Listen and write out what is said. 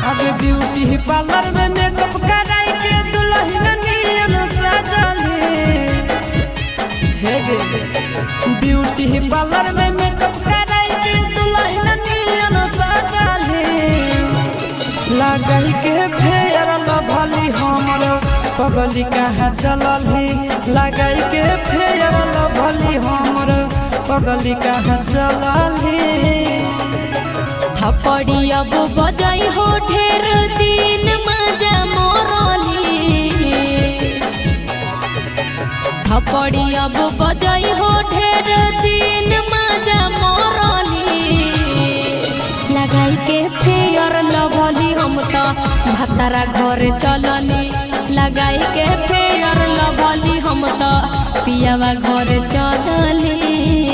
आगे beauty parlour में makeup कराई के दुल्हन नियन सजली हे गे ब्यूटी पार्लर में मेकअप कराई के दुल्हन नियन सजली लगाई के फेयर लभली हमर पगली कहाँ चलली लगाई के फेयर लभली हमर पगली कहाँ चलली थपड़ी अब बजाई हो ढेर दिन मजा मोरली थपड़ी अब बजाई हो ढेर दिन मजा मोरली लगाई के फेयर लभली हम तो भतारा घर चलली लगाई के फेयर लभली हम तो पियावा घर चलली।